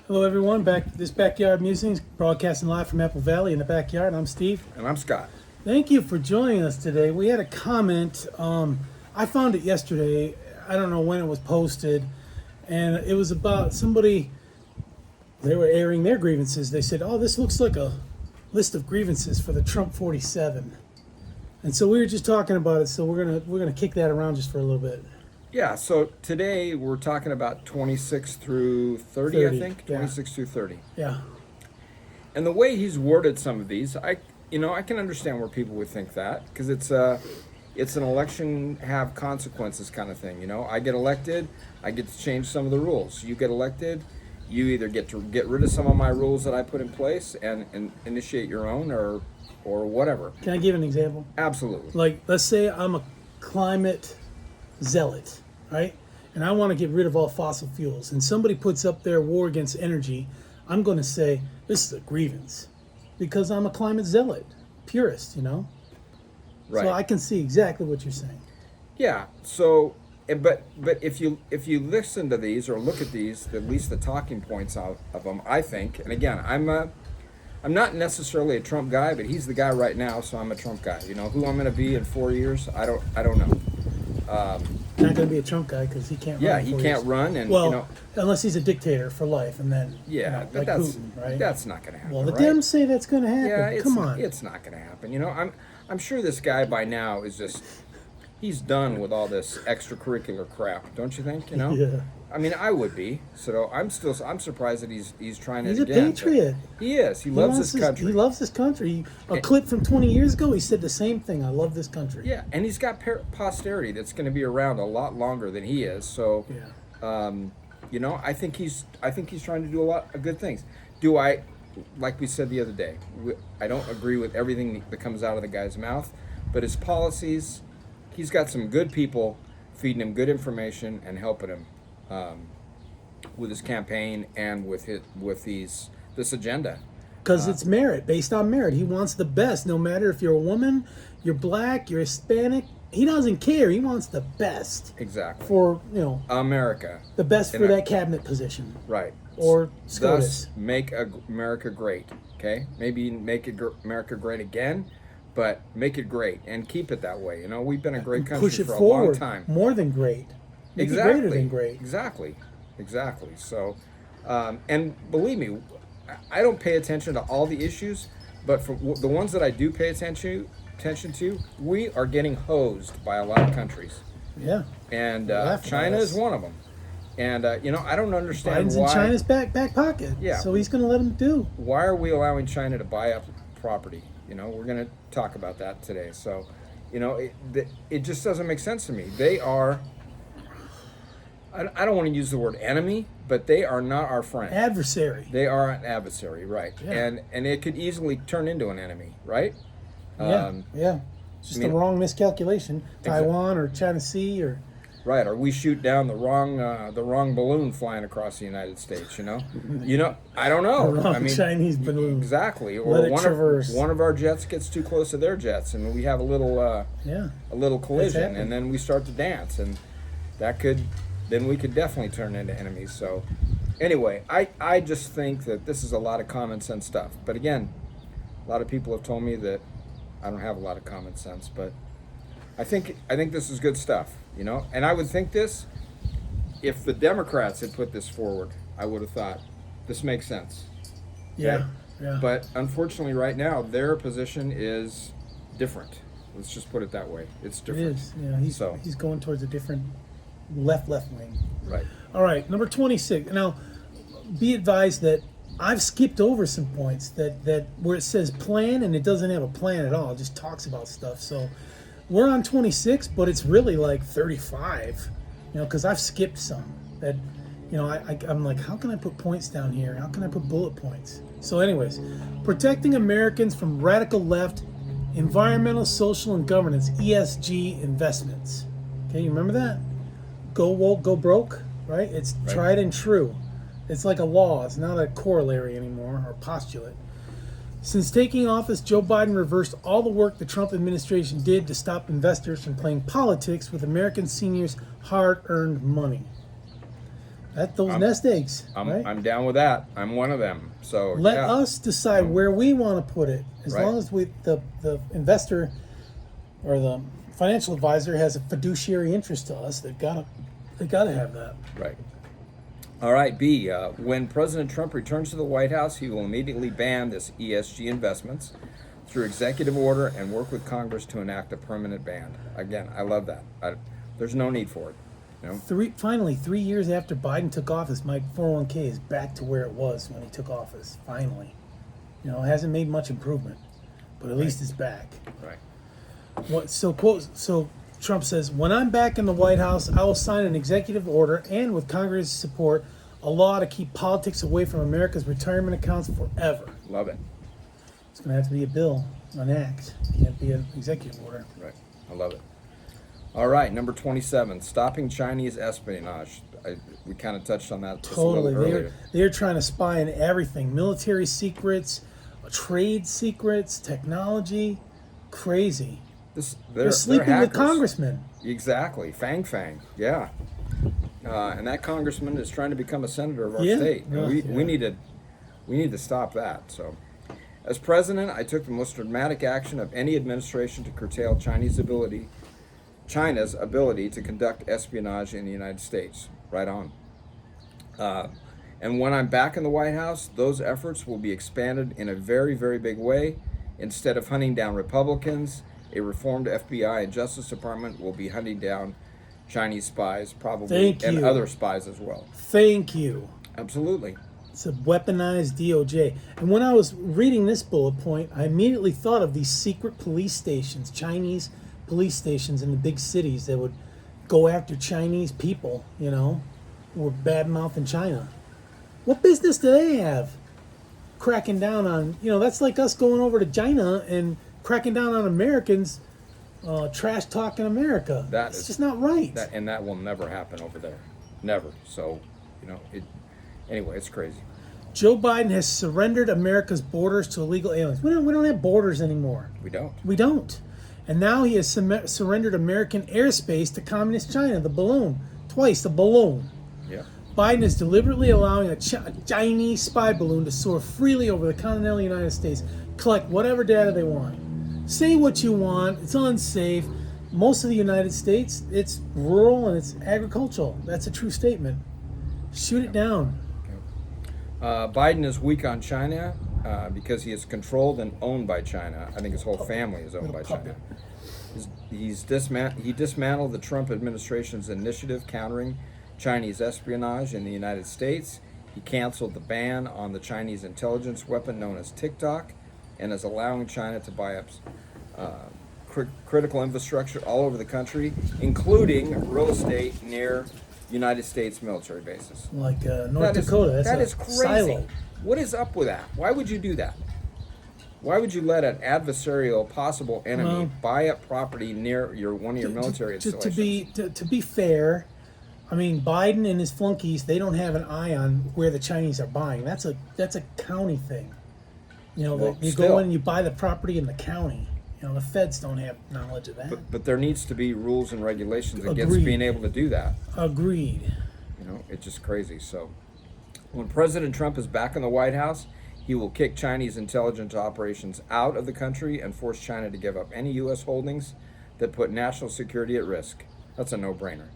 Hello, everyone. This Backyard Musings, broadcasting live from Apple Valley in the backyard. I'm Steve. And I'm Scott. Thank you for joining us today. We had a comment. I found it yesterday. I don't know when it was posted, and it was about somebody. They were airing their grievances. They said, "Oh, this looks like a list of grievances for the Trump 47." And so we were just talking about it. So we're gonna kick that around just for a little bit. Yeah, so today we're talking about 26 through 30, 30, I think. yeah. 26 through 30. Yeah. And the way he's worded some of these, I can understand where people would think that, because it's an election have consequences kind of thing. I get elected, I get to change some of the rules. You get elected, you either get to get rid of some of my rules that I put in place and initiate your own or whatever. Can I give an example? Absolutely. Like, let's say I'm a climate zealot, right? And I want to get rid of all fossil fuels. And somebody puts up their war against energy. I'm going to say, this is a grievance. Because I'm a climate zealot, purist, Right. So I can see exactly what you're saying. Yeah. So, but if you listen to these or look at these, at least the talking points of them, I think. And again, I'm not necessarily a Trump guy, but he's the guy right now, so I'm a Trump guy. Who I'm going to be in 4 years, I don't know. Not going to be a Trump guy because he can't run. Yeah, he can't run, and well, unless he's a dictator for life, and then but like that's Putin, right? that's not going to happen. Well, the right? Dems say that's going to happen. Yeah, Come on, it's not going to happen. I'm sure this guy by now is just he's done with all this extracurricular crap, don't you think? Yeah. I mean, I would be. So I'm surprised that he's trying it He's again. a patriot. He is. He loves this country. He loves this country. A clip from 20 years ago, he said the same thing. I love this country. Yeah, and he's got posterity that's going to be around a lot longer than he is. So, Yeah. I think he's trying to do a lot of good things. Do I, like we said the other day, I don't agree with everything that comes out of the guy's mouth, but his policies, he's got some good people feeding him good information and helping him with his campaign and with this agenda. Because it's merit, based on merit. He wants the best, no matter if you're a woman, you're black, you're Hispanic. He doesn't care. He wants the best. Exactly. For, America. the best for that cabinet position. Right. Or SCOTUS. SCOTUS. Make America great, okay? Maybe make America great again, but make it great and keep it that way. We've been a great country Push it for a forward. long time. More than great. Make Exactly. it greater than great. Exactly. So, and believe me, I don't pay attention to all the issues, but for the ones that I do pay attention to, we are getting hosed by a lot of countries. Yeah. And Laugh about China us. is one of them. And, I don't understand Biden's why. in China's back pocket. Yeah. So he's going to let him do. Why are we allowing China to buy up property? We're going to talk about that today. So, it just doesn't make sense to me. They are, I don't want to use the word enemy, but they are not our friend. Adversary. They are an adversary, right? Yeah. And it could easily turn into an enemy, right? Yeah. It's just a wrong miscalculation. Taiwan or China Sea or... Right, or we shoot down the wrong balloon flying across the United States. I don't know. The wrong Chinese balloon. Exactly, Let or it traverse. one of our jets gets too close to their jets, and we have a little collision, and then we start to dance, and then we could definitely turn into enemies. So, anyway, I just think that this is a lot of common sense stuff. But again, a lot of people have told me that I don't have a lot of common sense, but I think this is good stuff. And I would think this, if the Democrats had put this forward, I would have thought, this makes sense. Okay? Yeah. But unfortunately right now, their position is different. Let's just put it that way. It's It different. is. Yeah, he's going towards a different left wing. Right. All right, number 26. Now, be advised that I've skipped over some points that where it says plan and it doesn't have a plan at all. It just talks about stuff. So we're on 26, but it's really like 35, because I've skipped some that, I'm like, how can I put points down here? How can I put bullet points? So anyways, protecting Americans from radical left, environmental, social, and governance, ESG investments. Okay, you remember that? Go woke, go broke, right? It's Right. tried and true. It's like a law. It's not a corollary anymore or postulate. Since taking office, Joe Biden reversed all the work the Trump administration did to stop investors from playing politics with American seniors' hard-earned money. Those nest eggs. Right? I'm down with that. I'm one of them. So let us decide where we want to put it. As long as the investor or the financial advisor has a fiduciary interest to us, they gotta have that. Right. All right, B. When President Trump returns to the White House, he will immediately ban this ESG investments through executive order and work with Congress to enact a permanent ban. Again, I love that. There's no need for it. You know? Finally, 3 years after Biden took office, my 401k is back to where it was when he took office. Finally. It hasn't made much improvement, but at least it's back. Right. So Trump says, when I'm back in the White House, I will sign an executive order and, with Congress' support, a law to keep politics away from America's retirement accounts forever. Love it. It's going to have to be a bill, an act. It can't be an executive order. Right. I love it. All right, number 27, stopping Chinese espionage. We kind of touched on that just a little earlier. They're trying to spy on everything. Military secrets, trade secrets, technology. Crazy. They're sleeping with congressmen. Exactly. Fang. Yeah. And that congressman is trying to become a senator of our state. And we need to stop that. So, as president, I took the most dramatic action of any administration to curtail China's ability to conduct espionage in the United States. Right on. And when I'm back in the White House, those efforts will be expanded in a very, very big way. Instead of hunting down Republicans, a reformed FBI and Justice Department will be hunting down Chinese spies, probably, and other spies as well. Thank you. Absolutely. It's a weaponized DOJ. And when I was reading this bullet point, I immediately thought of these secret police stations, Chinese police stations in the big cities that would go after Chinese people, who were bad-mouthing China. What business do they have cracking down on, that's like us going over to China and cracking down on Americans, trash-talking America. It's just not right. And that will never happen over there. Never. So, anyway, it's crazy. Joe Biden has surrendered America's borders to illegal aliens. We don't have borders anymore. We don't. And now he has surrendered American airspace to communist China, the balloon. Twice, the balloon. Yeah. Biden is deliberately allowing a Chinese spy balloon to soar freely over the continental United States, collect whatever data they want. Say what you want. It's unsafe. Most of the United States, it's rural and it's agricultural. That's a true statement. Shoot it down. Biden is weak on China because he is controlled and owned by China. I think his whole family is owned by China. He dismantled the Trump administration's initiative countering Chinese espionage in the United States. He canceled the ban on the Chinese intelligence weapon known as TikTok and is allowing China to buy up critical infrastructure all over the country, including real estate near United States military bases. Like North Dakota. That is crazy. Silo. What is up with that? Why would you do that? Why would you let an adversarial, possible enemy buy up property near one of your military installations? To be fair, I mean, Biden and his flunkies, they don't have an eye on where the Chinese are buying. That's a county thing. You go in and you buy the property in the county. The feds don't have knowledge of that. But there needs to be rules and regulations against being able to do that. Agreed. It's just crazy. So, when President Trump is back in the White House, he will kick Chinese intelligence operations out of the country and force China to give up any U.S. holdings that put national security at risk. That's a no-brainer.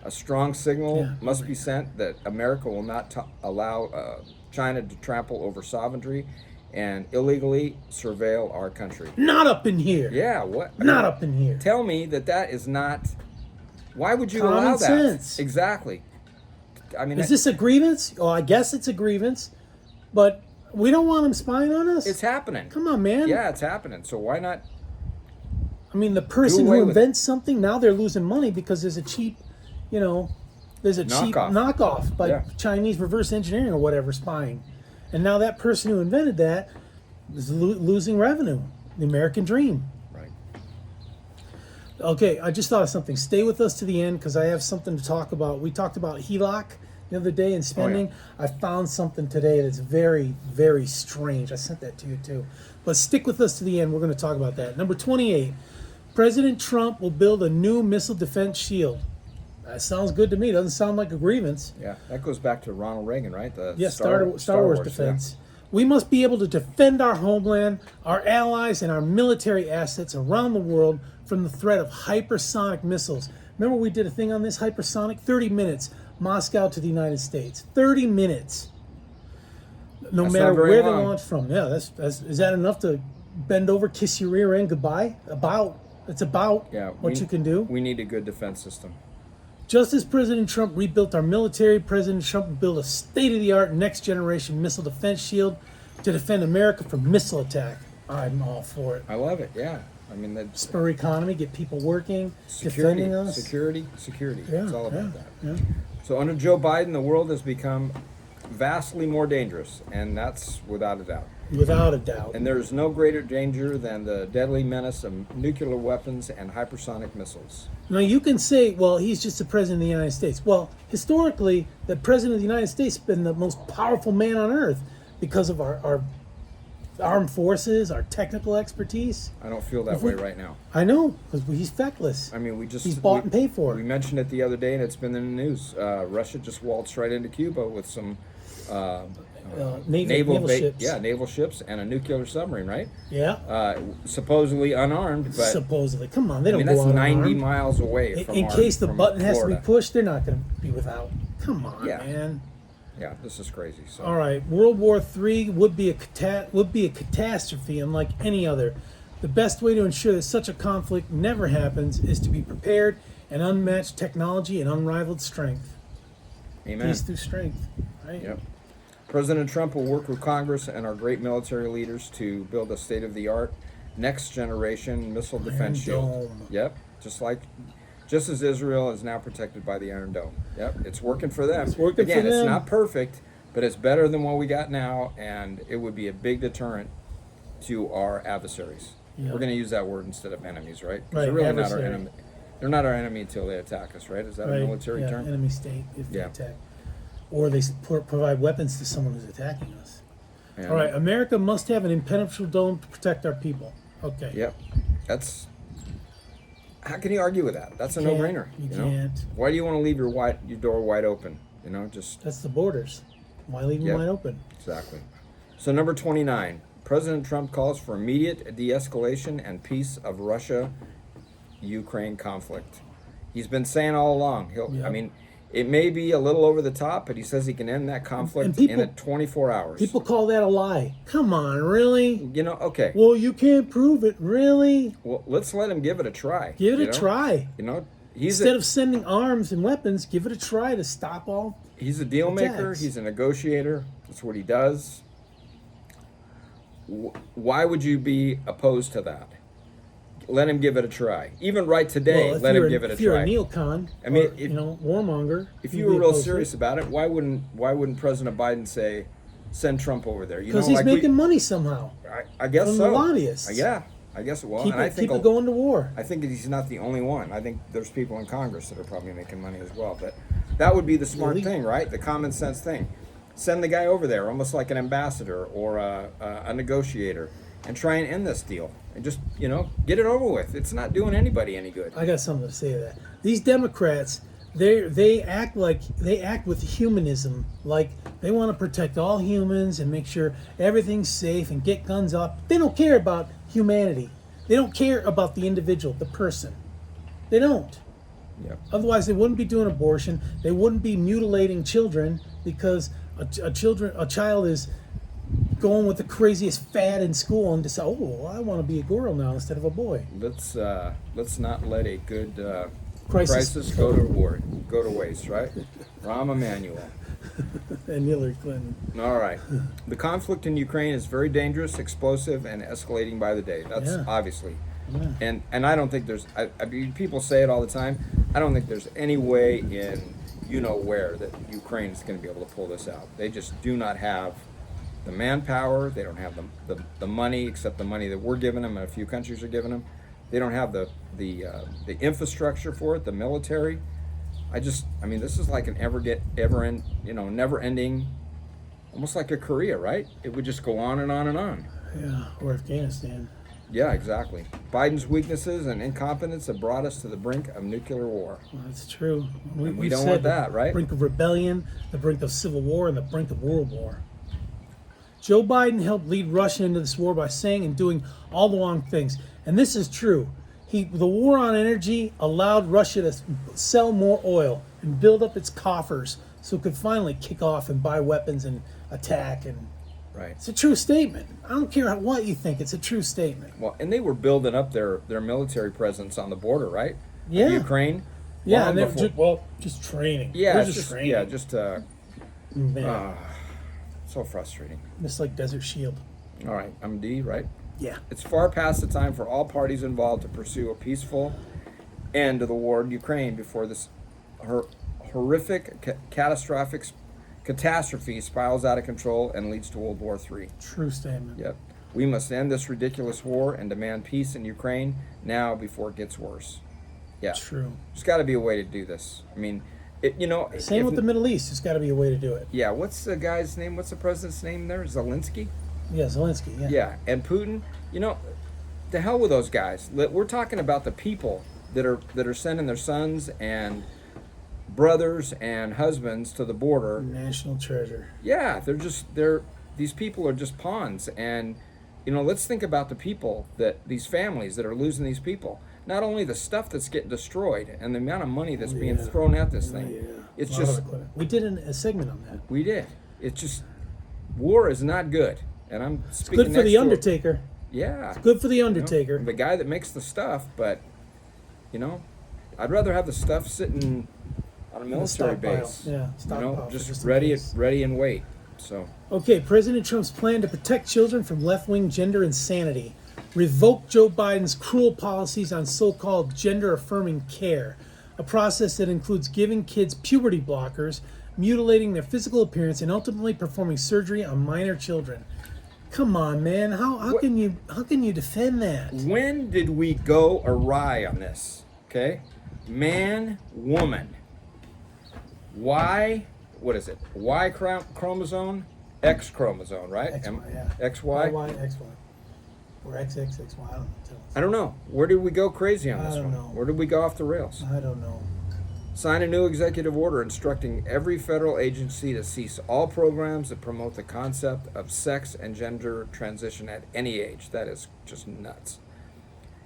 A strong signal must be sent that America will not allow China to trample over sovereignty and illegally surveil our country. Not up in here. Yeah, what? Not up in here. Tell me that is not. Why would you Common allow that? sense. Exactly. I mean, is this a grievance? Oh, I guess it's a grievance, but we don't want them spying on us. It's happening. Come on, man. Yeah, it's happening. So why not? I mean, the person who invents something, now they're losing money because there's a cheap, knockoff by Chinese reverse engineering or whatever spying. And now that person who invented that is losing revenue. The American dream. Right. Okay, I just thought of something. Stay with us to the end because I have something to talk about. We talked about HELOC the other day and spending. I found something today that's very, very strange. I sent that to you too. But stick with us to the end. We're going to talk about that. Number 28. President Trump will build a new missile defense shield. That sounds good to me. Doesn't sound like a grievance. Yeah, that goes back to Ronald Reagan, right? The Star Wars defense. Yeah. We must be able to defend our homeland, our allies, and our military assets around the world from the threat of hypersonic missiles. Remember we did a thing on this hypersonic? 30 minutes, Moscow to the United States. 30 minutes. No matter where they launch from. Yeah, is that enough to bend over, kiss your rear end goodbye? It's about what you can do. We need a good defense system. Just as President Trump rebuilt our military, President Trump will build a state-of-the-art next-generation missile defense shield to defend America from missile attack. I'm all for it. I love it, yeah. I mean, that spur economy, get people working, defending us. Security. Yeah, it's all about that. Yeah. So under Joe Biden, the world has become vastly more dangerous, and that's without a doubt. Without a doubt. And there's no greater danger than the deadly menace of nuclear weapons and hypersonic missiles. Now, you can say, well, he's just the president of the United States. Well, historically, the president of the United States has been the most powerful man on earth because of our armed forces, our technical expertise. I don't feel that way right now. I know, because he's feckless. I mean, he's bought and paid for. We mentioned it the other day, and it's been in the news. Russia just waltzed right into Cuba with some naval ships. Yeah, naval ships and a nuclear submarine, right? Yeah. Supposedly unarmed, but supposedly, come on, they don't that's go 90 unarmed. miles away from in case the button has Florida. to be pushed, they're not going to be without. Come on, man. Yeah, this is crazy. So. All right, World War III would be a catastrophe unlike any other. The best way to ensure that such a conflict never happens is to be prepared and unmatched technology and unrivaled strength. Amen. Peace through strength. Right? Yep. President Trump will work with Congress and our great military leaders to build a state-of-the-art, next-generation missile defense shield. Yep. Just as Israel is now protected by the Iron Dome. Yep, it's working for them. It's working for them. It's not perfect, but it's better than what we got now, and it would be a big deterrent to our adversaries. Yep. We're going to use that word instead of enemies, right? Right. They're really not our enemy. They're not our enemy until they attack us, right? Is that a military term? Enemy state if they attack. Or they provide weapons to someone who's attacking us. And all right, America must have an impenetrable dome to protect our people. Okay. Yep. How can you argue with that? That's a no-brainer. You can't. Why do you want to leave your door wide open? That's the borders. Why leave them wide open? Exactly. So number 29, President Trump calls for immediate de-escalation and peace of Russia-Ukraine conflict. He's been saying all along. I mean, it may be a little over the top, but he says he can end that conflict in 24 hours. People call that a lie. Come on, really? Okay. Well, you can't prove it, really? Well, let's let him give it a try. Give it a try. Instead of sending arms and weapons, give it a try to stop all. He's a deal maker. He's a negotiator. That's what he does. Why would you be opposed to that? Let him give it a try. Even right today, let him give it a try. If you're a neocon, warmonger. If you were real serious about it, why wouldn't President Biden say, send Trump over there? Because he's making money somehow. I guess from so. the lobbyists. Yeah, I guess it will. Keep it going to war. I think he's not the only one. I think there's people in Congress that are probably making money as well. But that would be the smart thing, right? The common sense thing. Send the guy over there, almost like an ambassador or a negotiator, and try and end this deal. And just, get it over with. It's not doing anybody any good. I got something to say to that. These Democrats, they act with humanism, like they want to protect all humans and make sure everything's safe and get guns off. They don't care about humanity. They don't care about the individual, the person. They don't. Yep. Otherwise, they wouldn't be doing abortion. They wouldn't be mutilating children because a child is going with the craziest fad in school and decide, I want to be a girl now instead of a boy. Let's not let a good crisis go to waste, right? Rahm Emanuel. And Hillary Clinton. All right. The conflict in Ukraine is very dangerous, explosive, and escalating by the day. That's obviously. Yeah. And I don't think there's, I mean, people say it all the time. I don't think there's any way in where that Ukraine is going to be able to pull this out. They just do not have the manpower. They don't have the money, except the money that we're giving them and a few countries are giving them. They don't have the infrastructure for it, the military. I mean, this is like an never ending, almost like a Korea, right? It would just go on and on and on. Yeah, or Afghanistan. Yeah, exactly. Biden's weaknesses and incompetence have brought us to the brink of nuclear war. Well, that's true. We don't want that, right? The brink of rebellion, the brink of civil war, and the brink of world war. Joe Biden helped lead Russia into this war by saying and doing all the wrong things. And this is true. The war on energy allowed Russia to sell more oil and build up its coffers so it could finally kick off and buy weapons and attack. And Right. it's a true statement. I don't care what you think. It's a true statement. Well, and they were building up their military presence on the border, right? Yeah. Ukraine. Yeah, long and before- just training. Yeah, They're it's just training. yeah, just Man, so frustrating. just like Desert Shield. All right, I'm D, right? Yeah. It's far past the time for all parties involved to pursue a peaceful end to the war in Ukraine before this horrific, catastrophe spirals out of control and leads to World War III. True statement. Yep. We must end this ridiculous war and demand peace in Ukraine now before it gets worse. Yeah. True. There's got to be a way to do this. I mean, Same with the Middle East. There's got to be a way to do it. Yeah, what's the guy's name? What's the president's name there? Zelensky? Yeah, Zelensky. Yeah. Yeah, and Putin, the hell with those guys. We're talking about the people that are sending their sons and brothers and husbands to the border. National treasure. Yeah, these people are just pawns. And let's think about the people, these families that are losing these people. Not only the stuff that's getting destroyed and the amount of money that's being thrown at this thing. Yeah. It's just we did a segment on that. we did. It's just war is not good. And I'm speaking Good for the Undertaker. Yeah. Good for the Undertaker. The guy that makes the stuff, but I'd rather have the stuff sitting on a military base. Yeah, stockpile. Just in ready case. and wait. So Okay, President Trump's plan to protect children from left-wing gender insanity. Revoke Joe Biden's cruel policies on so-called gender-affirming care, a process that includes giving kids puberty blockers, mutilating their physical appearance, and ultimately performing surgery on minor children. Come on, man. How can you defend that? when did we go awry on this? Okay, man, woman. What is it? Y chromosome, X chromosome, right? XY, yeah. XY. Y, XY. Or XXXY. I don't know. I don't know. Where did we go crazy on this I don't one? know. Where did we go off the rails? I don't know. Sign a new executive order instructing every federal agency to cease all programs that promote the concept of sex and gender transition at any age. That is just nuts.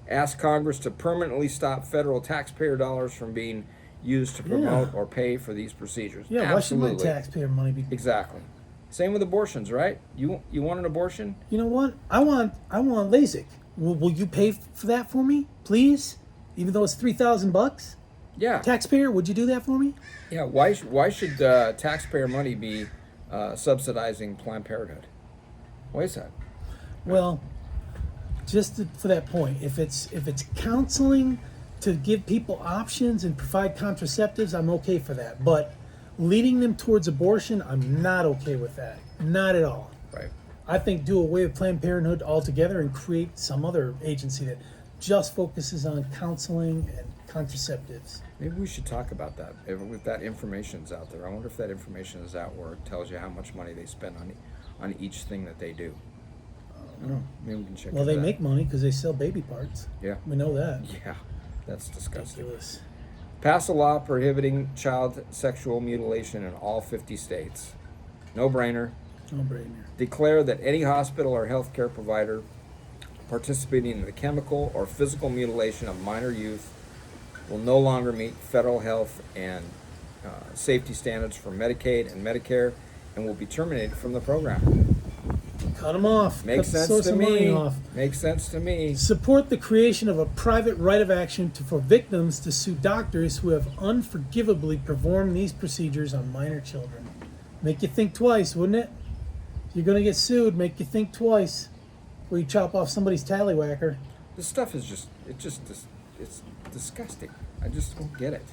Ask Congress to permanently stop federal taxpayer dollars from being used to promote or pay for these procedures. Yeah, Absolutely. why should my taxpayer money be? Exactly. Same with abortions, right? You want an abortion? You know what? I want LASIK. Will you pay for that for me, please? Even though it's $3,000? Yeah. Taxpayer, would you do that for me? Yeah. Why should taxpayer money be subsidizing Planned Parenthood? Why is that? Well, for that point, if it's counseling to give people options and provide contraceptives, I'm okay for that. But leading them towards abortion, I'm not okay with that. Not at all. Right. I think do away with Planned Parenthood altogether and create some other agency that just focuses on counseling and contraceptives. Maybe we should talk about that. If that information's out there, I wonder if that information is out where it tells you how much money they spend on each thing that they do. I don't know. Maybe we can check. Well, they that. make money because they sell baby parts. Yeah. We know that. Yeah, that's disgusting. Ridiculous. Pass a law prohibiting child sexual mutilation in all 50 states. No brainer. No brainer. Declare that any hospital or healthcare provider participating in the chemical or physical mutilation of minor youth will no longer meet federal health and safety standards for Medicaid and Medicare and will be terminated from the program. Cut them off. Makes Cut the sense source to of money me. off. Makes sense to me. Support the creation of a private right of action for victims to sue doctors who have unforgivably performed these procedures on minor children. Make you think twice, wouldn't it? If you're going to get sued, make you think twice before you chop off somebody's tallywhacker. This stuff is it's disgusting. I just don't get it.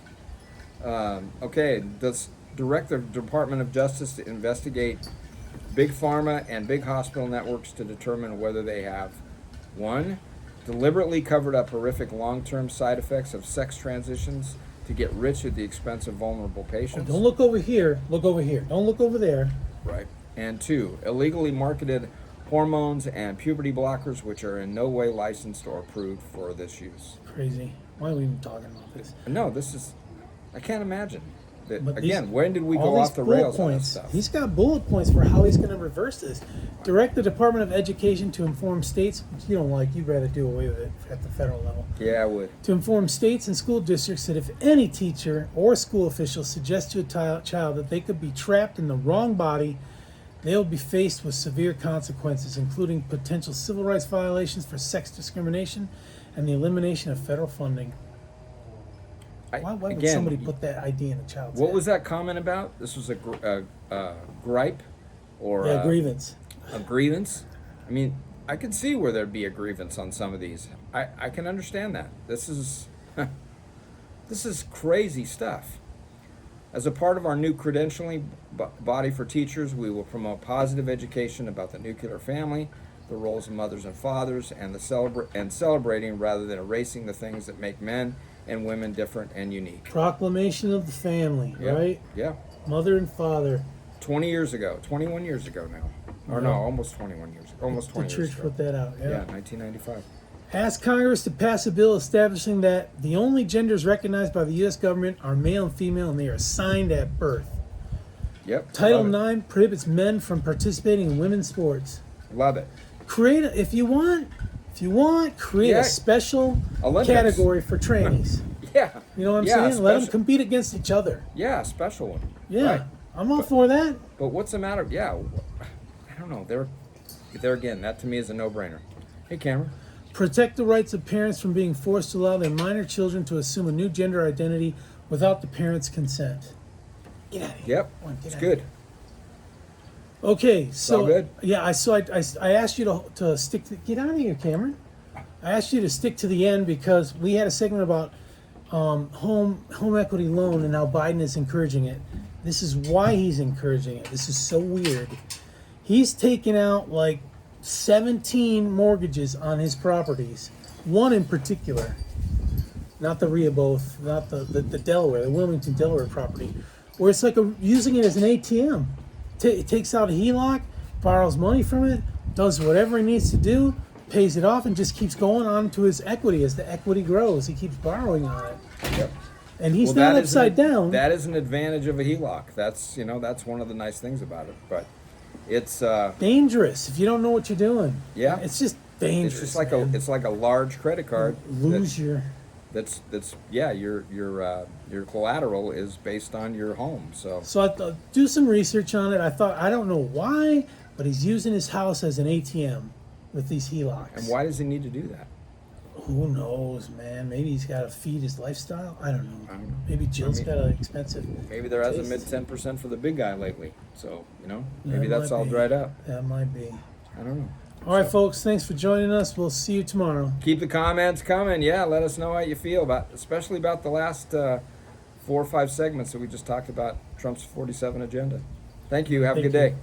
Okay, let's direct the Department of Justice to investigate big pharma and big hospital networks to determine whether they have, 1, deliberately covered up horrific long-term side effects of sex transitions to get rich at the expense of vulnerable patients. Don't look over here. Look over here. Don't look over there. Right. And 2, illegally marketed hormones, and puberty blockers, which are in no way licensed or approved for this use. Crazy. Why are we even talking about this? No, I can't imagine. But Again, when did we all go these off the bullet rails on this points, stuff? He's got bullet points for how he's going to reverse this. Direct the Department of Education to inform states, which you don't like, you'd rather do away with it at the federal level. Yeah, I would. To inform states and school districts that if any teacher or school official suggests to a child that they could be trapped in the wrong body, they will be faced with severe consequences, including potential civil rights violations for sex discrimination and the elimination of federal funding. Why would somebody put that idea in a child's What head? was that comment about? This was a gripe or Yeah, grievance. A grievance? I mean, I could see where there'd be a grievance on some of these. I can understand that. This is this is crazy stuff. As a part of our new credentialing body for teachers, we will promote positive education about the nuclear family, the roles of mothers and fathers, and celebrating rather than erasing the things that make men and women different and unique. Proclamation of the family, Yep. right? Yeah. Mother and father. 20 years ago, 21 years ago now. Or no, almost 21 years ago. Almost 20 The years church ago. put that out, Yeah, 1995. Ask Congress to pass a bill establishing that the only genders recognized by the U.S. government are male and female, and they are assigned at birth. Yep. Title love IX prohibits men from participating in women's sports. Love it. If you want, create Yeah. a special Olympics. category for trainees. Yeah. You know what I'm Yeah, saying? Let them special- compete against each other. Yeah, special one. Yeah, Right. I'm all for that. But what's the matter? Yeah, I don't know. There again, that to me is a no-brainer. Hey, Cameron. Protect the rights of parents from being forced to allow their minor children to assume a new gender identity without the parents' consent. Get out of here. Yep, Come on, get it's out good. Okay, so all good? yeah, I asked you to stick to get out of here, Cameron. I asked you to stick to the end because we had a segment about home equity loan and how Biden is encouraging it. This is why he's encouraging it. This is so weird. He's taken out like 17 mortgages on his properties. One in particular, not the Rehoboth, not the Delaware, the Wilmington, Delaware property, where it's like using it as an ATM. It takes out a HELOC, borrows money from it, does whatever he needs to do, pays it off, and just keeps going on to his equity. As the equity grows, he keeps borrowing on it. Yep. And he's not that is upside down. That is an advantage of a HELOC. That's one of the nice things about it. But it's dangerous if you don't know what you're doing. Yeah. It's just dangerous. it's just like man. it's like a large credit card. Lose your. That's your collateral is based on your home. So I do some research on it. I don't know why, but he's using his house as an ATM with these HELOCs. and why does he need to do that? Who knows, man? Maybe he's got to feed his lifestyle. I don't know. I don't know. Maybe Jill's got an expensive. Maybe there hasn't been taste. 10% for the big guy lately. So maybe That that's might all be. dried up. That might be. I don't know. All right, folks. Thanks for joining us. We'll see you tomorrow. Keep the comments coming. Yeah, let us know how you feel especially about the last 4 or 5 segments that we just talked about Trump's 47 agenda. Thank you. Have a Thank good you. day.